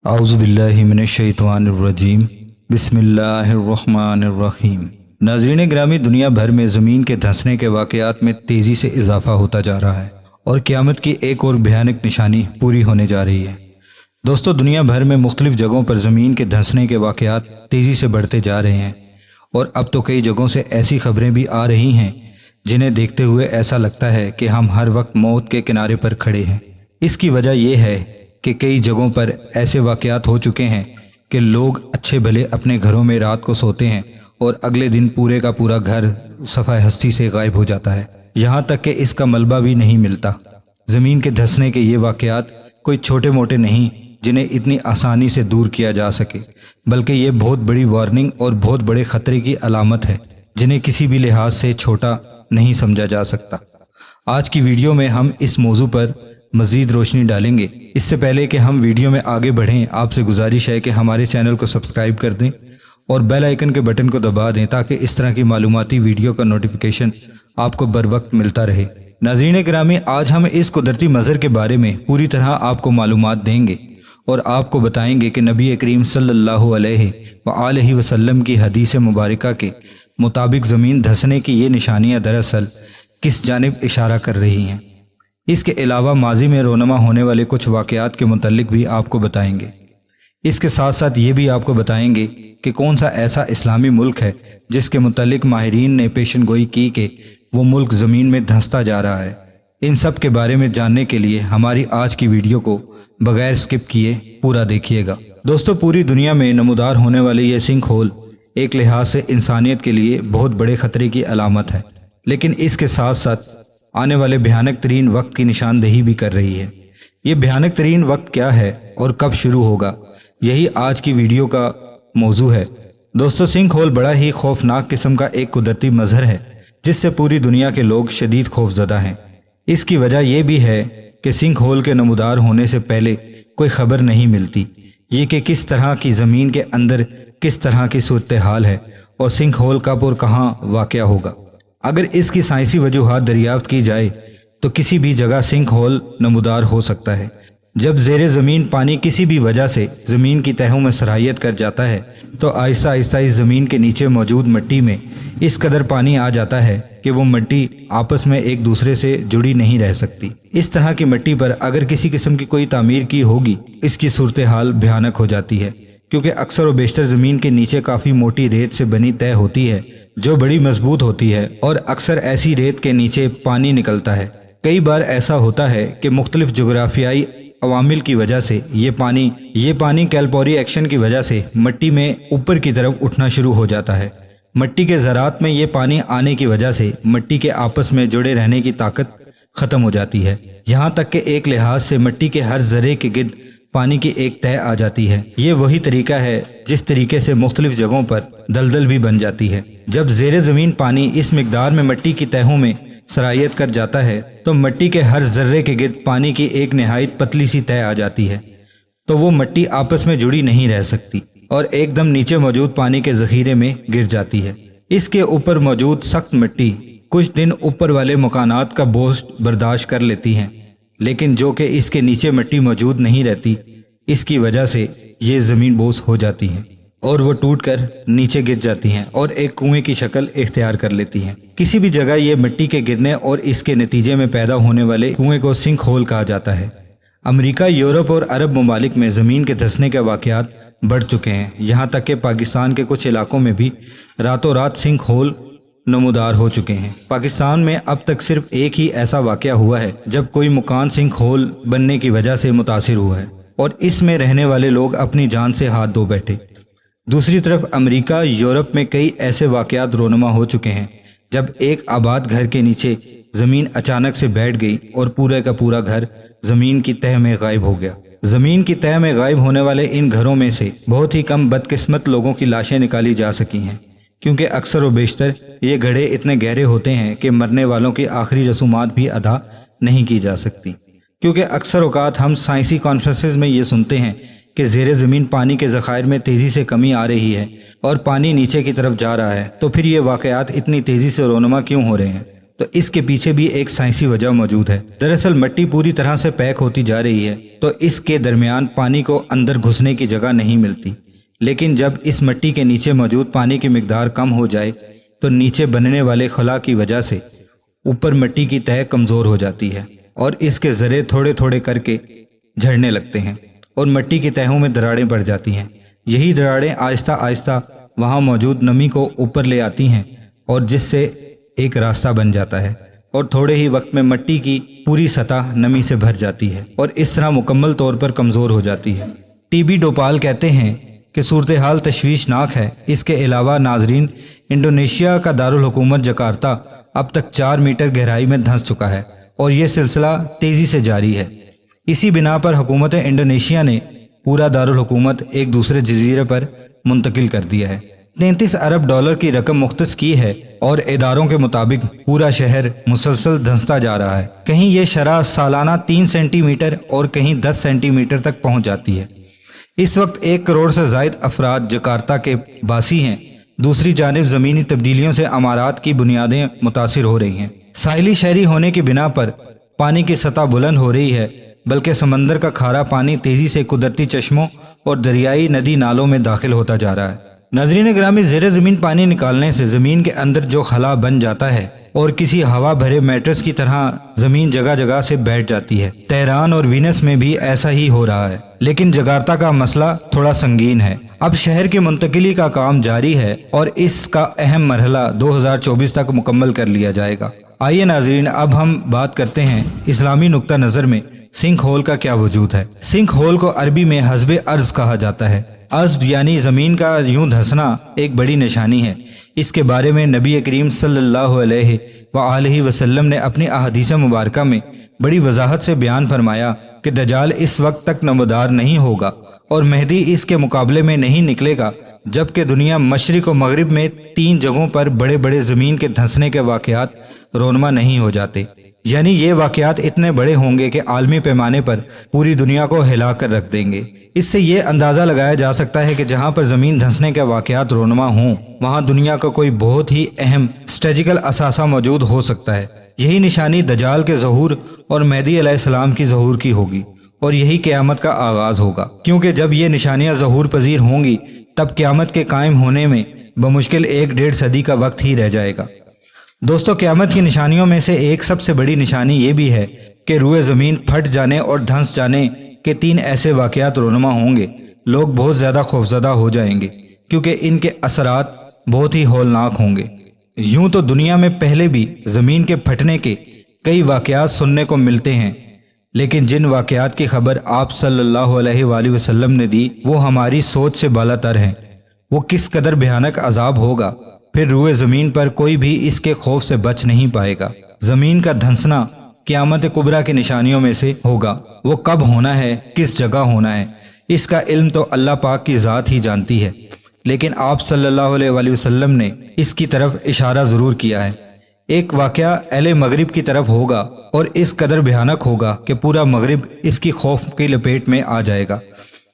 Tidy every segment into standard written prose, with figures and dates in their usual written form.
اعوذ باللہ من الشیطان الرجیم بسم اللہ الرحمن الرحیم۔ ناظرین گرامی، دنیا بھر میں زمین کے دھنسنے کے واقعات میں تیزی سے اضافہ ہوتا جا رہا ہے اور قیامت کی ایک اور بھیانک نشانی پوری ہونے جا رہی ہے۔ دوستو، دنیا بھر میں مختلف جگہوں پر زمین کے دھنسنے کے واقعات تیزی سے بڑھتے جا رہے ہیں اور اب تو کئی جگہوں سے ایسی خبریں بھی آ رہی ہیں جنہیں دیکھتے ہوئے ایسا لگتا ہے کہ ہم ہر وقت موت کے کنارے پر کھڑے ہیں۔ اس کی وجہ یہ ہے کہ کئی جگہوں پر ایسے واقعات ہو چکے ہیں کہ لوگ اچھے بھلے اپنے گھروں میں رات کو سوتے ہیں اور اگلے دن پورے کا پورا گھر صفحہ ہستی سے غائب ہو جاتا ہے، یہاں تک کہ اس کا ملبہ بھی نہیں ملتا۔ زمین کے دھنسنے کے یہ واقعات کوئی چھوٹے موٹے نہیں جنہیں اتنی آسانی سے دور کیا جا سکے، بلکہ یہ بہت بڑی وارننگ اور بہت بڑے خطرے کی علامت ہے جنہیں کسی بھی لحاظ سے چھوٹا نہیں سمجھا جا سکتا۔ آج کی ویڈیو میں ہم اس موضوع پر مزید روشنی ڈالیں گے۔ اس سے پہلے کہ ہم ویڈیو میں آگے بڑھیں، آپ سے گزارش ہے کہ ہمارے چینل کو سبسکرائب کر دیں اور بیل آئیکن کے بٹن کو دبا دیں تاکہ اس طرح کی معلوماتی ویڈیو کا نوٹیفیکیشن آپ کو بر وقت ملتا رہے۔ ناظرین گرامی، آج ہم اس قدرتی منظر کے بارے میں پوری طرح آپ کو معلومات دیں گے اور آپ کو بتائیں گے کہ نبی کریم صلی اللہ علیہ وآلہ وسلم کی حدیث مبارکہ کے مطابق زمین دھنسنے کی یہ نشانیاں دراصل کس جانب اشارہ کر رہی ہیں۔ اس کے علاوہ ماضی میں رونما ہونے والے کچھ واقعات کے متعلق بھی آپ کو بتائیں گے۔ اس کے ساتھ ساتھ یہ بھی آپ کو بتائیں گے کہ کون سا ایسا اسلامی ملک ہے جس کے متعلق ماہرین نے پیشن گوئی کی کہ وہ ملک زمین میں دھنستا جا رہا ہے۔ ان سب کے بارے میں جاننے کے لیے ہماری آج کی ویڈیو کو بغیر سکپ کیے پورا دیکھیے گا۔ دوستو، پوری دنیا میں نمودار ہونے والے یہ سنک ہول ایک لحاظ سے انسانیت کے لیے بہت بڑے خطرے کی علامت ہے، لیکن اس کے ساتھ ساتھ آنے والے بھیانک ترین وقت کی نشاندہی بھی کر رہی ہے۔ یہ بھیانک ترین وقت کیا ہے اور کب شروع ہوگا، یہی آج کی ویڈیو کا موضوع ہے۔ دوستو، سنک ہول بڑا ہی خوفناک قسم کا ایک قدرتی مظہر ہے جس سے پوری دنیا کے لوگ شدید خوف زدہ ہیں۔ اس کی وجہ یہ بھی ہے کہ سنک ہول کے نمودار ہونے سے پہلے کوئی خبر نہیں ملتی، یہ کہ کس طرح کی زمین کے اندر کس طرح کی صورتحال ہے اور سنک ہول کب اور کہاں واقع ہوگا۔ اگر اس کی سائنسی وجوہات دریافت کی جائے تو کسی بھی جگہ سنک ہول نمودار ہو سکتا ہے۔ جب زیر زمین پانی کسی بھی وجہ سے زمین کی تہوں میں سرایت کر جاتا ہے تو آہستہ آہستہ اس زمین کے نیچے موجود مٹی میں اس قدر پانی آ جاتا ہے کہ وہ مٹی آپس میں ایک دوسرے سے جڑی نہیں رہ سکتی۔ اس طرح کی مٹی پر اگر کسی قسم کی کوئی تعمیر کی ہوگی، اس کی صورتحال بھیانک ہو جاتی ہے، کیونکہ اکثر و بیشتر زمین کے نیچے کافی موٹی ریت سے بنی تہ ہوتی ہے جو بڑی مضبوط ہوتی ہے اور اکثر ایسی ریت کے نیچے پانی نکلتا ہے۔ کئی بار ایسا ہوتا ہے کہ مختلف جغرافیائی عوامل کی وجہ سے یہ پانی کیلپوری ایکشن کی وجہ سے مٹی میں اوپر کی طرف اٹھنا شروع ہو جاتا ہے۔ مٹی کے ذرات میں یہ پانی آنے کی وجہ سے مٹی کے آپس میں جڑے رہنے کی طاقت ختم ہو جاتی ہے، یہاں تک کہ ایک لحاظ سے مٹی کے ہر ذرے کے گرد پانی کی ایک تہ آ جاتی ہے۔ یہ وہی طریقہ ہے جس طریقے سے مختلف جگہوں پر دلدل بھی بن جاتی ہے۔ جب زیر زمین پانی اس مقدار میں مٹی کی تہوں میں سرایت کر جاتا ہے تو مٹی کے ہر ذرے کے گرد پانی کی ایک نہایت پتلی سی تہ آ جاتی ہے، تو وہ مٹی آپس میں جڑی نہیں رہ سکتی اور ایک دم نیچے موجود پانی کے ذخیرے میں گر جاتی ہے۔ اس کے اوپر موجود سخت مٹی کچھ دن اوپر والے مکانات کا بوجھ برداشت کر لیتی ہیں، لیکن جو کہ اس کے نیچے مٹی موجود نہیں رہتی، اس کی وجہ سے یہ زمین بوس ہو جاتی ہیں اور وہ ٹوٹ کر نیچے گر جاتی ہیں اور ایک کنویں کی شکل اختیار کر لیتی ہیں۔ کسی بھی جگہ یہ مٹی کے گرنے اور اس کے نتیجے میں پیدا ہونے والے کنویں کو سنک ہول کہا جاتا ہے۔ امریکہ، یورپ اور عرب ممالک میں زمین کے دھنسنے کے واقعات بڑھ چکے ہیں، یہاں تک کہ پاکستان کے کچھ علاقوں میں بھی راتوں رات سنک ہول نمودار ہو چکے ہیں۔ پاکستان میں اب تک صرف ایک ہی ایسا واقعہ ہوا ہے جب کوئی مکان سنک ہول بننے کی وجہ سے متاثر ہوا ہے اور اس میں رہنے والے لوگ اپنی جان سے ہاتھ دھو بیٹھے۔ دوسری طرف امریکہ، یورپ میں کئی ایسے واقعات رونما ہو چکے ہیں جب ایک آباد گھر کے نیچے زمین اچانک سے بیٹھ گئی اور پورے کا پورا گھر زمین کی تہ میں غائب ہو گیا۔ زمین کی تہ میں غائب ہونے والے ان گھروں میں سے بہت ہی کم بدقسمت لوگوں کی لاشیں نکالی جا سکی ہیں، کیونکہ اکثر و بیشتر یہ گڑھے اتنے گہرے ہوتے ہیں کہ مرنے والوں کی آخری رسومات بھی ادا نہیں کی جا سکتی۔ کیونکہ اکثر اوقات ہم سائنسی کانفرنسز میں یہ سنتے ہیں کہ زیر زمین پانی کے ذخائر میں تیزی سے کمی آ رہی ہے اور پانی نیچے کی طرف جا رہا ہے، تو پھر یہ واقعات اتنی تیزی سے رونما کیوں ہو رہے ہیں؟ تو اس کے پیچھے بھی ایک سائنسی وجہ موجود ہے۔ دراصل مٹی پوری طرح سے پیک ہوتی جا رہی ہے تو اس کے درمیان پانی کو اندر گھسنے کی جگہ نہیں ملتی، لیکن جب اس مٹی کے نیچے موجود پانی کی مقدار کم ہو جائے تو نیچے بننے والے خلا کی وجہ سے اوپر مٹی کی تہہ کمزور ہو جاتی ہے اور اس کے ذرے تھوڑے تھوڑے کر کے جھڑنے لگتے ہیں اور مٹی کی تہوں میں دراڑیں پڑ جاتی ہیں۔ یہی دراڑیں آہستہ آہستہ وہاں موجود نمی کو اوپر لے آتی ہیں اور جس سے ایک راستہ بن جاتا ہے اور تھوڑے ہی وقت میں مٹی کی پوری سطح نمی سے بھر جاتی ہے اور اس طرح مکمل طور پر کمزور ہو جاتی ہے۔ ٹی بی ڈوپال کہتے ہیں کہ صورتحال تشویشناک ہے۔ اس کے علاوہ ناظرین، انڈونیشیا کا دارالحکومت جکارتہ اب تک 4 میٹر گہرائی میں دھنس چکا ہے اور یہ سلسلہ تیزی سے جاری ہے۔ اسی بنا پر حکومت انڈونیشیا نے پورا دارالحکومت ایک دوسرے جزیرے پر منتقل کر دیا ہے۔ 33 ارب ڈالر کی رقم مختص کی ہے اور اداروں کے مطابق پورا شہر مسلسل دھنستا جا رہا ہے۔ کہیں یہ شرح سالانہ 3 سینٹی میٹر اور کہیں 10 سینٹی میٹر تک پہنچ جاتی ہے۔ اس وقت 1 کروڑ سے زائد افراد جکارتہ کے باسی ہیں۔ دوسری جانب زمینی تبدیلیوں سے عمارات کی بنیادیں متاثر ہو رہی ہیں۔ ساحلی شہری ہونے کی بنا پر پانی کی سطح بلند ہو رہی ہے، بلکہ سمندر کا کھارا پانی تیزی سے قدرتی چشموں اور دریائی ندی نالوں میں داخل ہوتا جا رہا ہے۔ ناظرین گرامی، زیر زمین پانی نکالنے سے زمین کے اندر جو خلا بن جاتا ہے اور کسی ہوا بھرے میٹرس کی طرح زمین جگہ جگہ سے بیٹھ جاتی ہے۔ تہران اور وینس میں بھی ایسا ہی ہو رہا ہے، لیکن جکارتہ کا مسئلہ تھوڑا سنگین ہے۔ اب شہر کی منتقلی کا کام جاری ہے اور اس کا اہم مرحلہ 2024 تک مکمل کر لیا جائے گا۔ آئیے ناظرین، اب ہم بات کرتے ہیں اسلامی نقطہ نظر میں سنک ہول کا کیا وجود ہے۔ سنک ہول کو عربی میں حزب ارض کہا جاتا ہے۔ عزب یعنی زمین کا یوں دھسنا ایک بڑی نشانی ہے۔ اس کے بارے میں نبی کریم صلی اللہ علیہ وآلہ وسلم نے اپنی احادیث مبارکہ میں بڑی وضاحت سے بیان فرمایا کہ دجال اس وقت تک نمودار نہیں ہوگا اور مہدی اس کے مقابلے میں نہیں نکلے گا جبکہ دنیا مشرق و مغرب میں 3 جگہوں پر بڑے بڑے زمین کے دھنسنے کے واقعات رونما نہیں ہو جاتے۔ یعنی یہ واقعات اتنے بڑے ہوں گے کہ عالمی پیمانے پر پوری دنیا کو ہلا کر رکھ دیں گے۔ اس سے یہ اندازہ لگایا جا سکتا ہے کہ جہاں پر زمین دھنسنے کے واقعات رونما ہوں وہاں دنیا کا کوئی بہت ہی اہم اسٹریٹجیکل اثاثہ موجود ہو سکتا ہے۔ یہی نشانی دجال کے ظہور اور مہدی علیہ السلام کی ظہور کی ہوگی اور یہی قیامت کا آغاز ہوگا، کیونکہ جب یہ نشانیاں ظہور پذیر ہوں گی تب قیامت کے قائم ہونے میں بمشکل 1-1.5 صدی کا وقت ہی رہ جائے گا۔ دوستو، قیامت کی نشانیوں میں سے ایک سب سے بڑی نشانی یہ بھی ہے کہ روئے زمین پھٹ جانے اور دھنس جانے کے 3 ایسے واقعات رونما ہوں گے۔ لوگ بہت زیادہ خوفزدہ ہو جائیں گے کیونکہ ان کے اثرات بہت ہی ہولناک ہوں گے۔ یوں تو دنیا میں پہلے بھی زمین کے پھٹنے کے کئی واقعات سننے کو ملتے ہیں، لیکن جن واقعات کی خبر آپ صلی اللہ علیہ وآلہ وسلم نے دی وہ ہماری سوچ سے بالا تر ہیں۔ وہ کس قدر بھیانک عذاب ہوگا، پھر روئے زمین پر کوئی بھی اس کے خوف سے بچ نہیں پائے گا۔ زمین کا دھنسنا قیامت کبریٰ کی نشانیوں میں سے ہوگا۔ وہ کب ہونا ہے، کس جگہ ہونا ہے، اس کا علم تو اللہ پاک کی ذات ہی جانتی ہے، لیکن آپ صلی اللہ علیہ وآلہ وسلم نے اس کی طرف اشارہ ضرور کیا ہے۔ ایک واقعہ اہل مغرب کی طرف ہوگا اور اس قدر بھیانک ہوگا کہ پورا مغرب اس کی خوف کی لپیٹ میں آ جائے گا،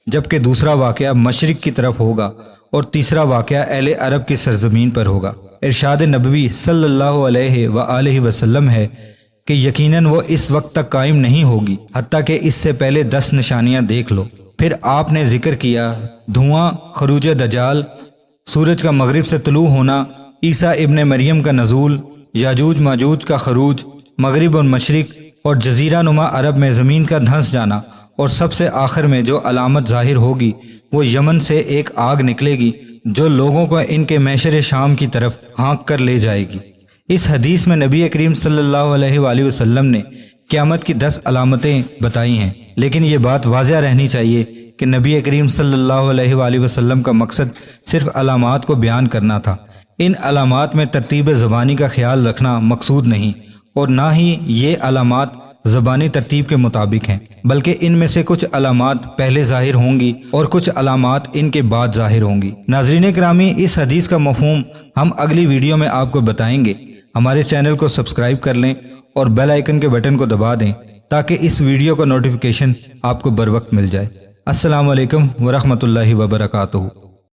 جبکہ دوسرا واقعہ مشرق کی طرف ہوگا اور تیسرا واقعہ اہل عرب کی سرزمین پر ہوگا۔ ارشاد نبوی صلی اللہ علیہ وآلہ وسلم ہے کہ یقیناً وہ اس وقت تک قائم نہیں ہوگی حتیٰ کہ اس سے پہلے 10 نشانیاں دیکھ لو۔ پھر آپ نے ذکر کیا دھواں، خروج دجال، سورج کا مغرب سے طلوع ہونا، عیسیٰ ابن مریم کا نزول، یاجوج ماجوج کا خروج، مغرب اور مشرق اور جزیرہ نما عرب میں زمین کا دھنس جانا، اور سب سے آخر میں جو علامت ظاہر ہوگی وہ یمن سے ایک آگ نکلے گی جو لوگوں کو ان کے معشر شام کی طرف ہانک کر لے جائے گی۔ اس حدیث میں نبی کریم صلی اللہ علیہ وآلہ وسلم نے قیامت کی 10 علامتیں بتائی ہیں، لیکن یہ بات واضح رہنی چاہیے کہ نبی کریم صلی اللہ علیہ وآلہ وسلم کا مقصد صرف علامات کو بیان کرنا تھا۔ ان علامات میں ترتیب زبانی کا خیال رکھنا مقصود نہیں، اور نہ ہی یہ علامات زبانی ترتیب کے مطابق ہیں، بلکہ ان میں سے کچھ علامات پہلے ظاہر ہوں گی اور کچھ علامات ان کے بعد ظاہر ہوں گی۔ ناظرین اکرامی، اس حدیث کا مفہوم ہم اگلی ویڈیو میں آپ کو بتائیں گے۔ ہمارے چینل کو سبسکرائب کر لیں اور بیل آئیکن کے بٹن کو دبا دیں تاکہ اس ویڈیو کا نوٹیفیکیشن آپ کو بر وقت مل جائے۔ السلام علیکم ورحمۃ اللہ وبرکاتہ۔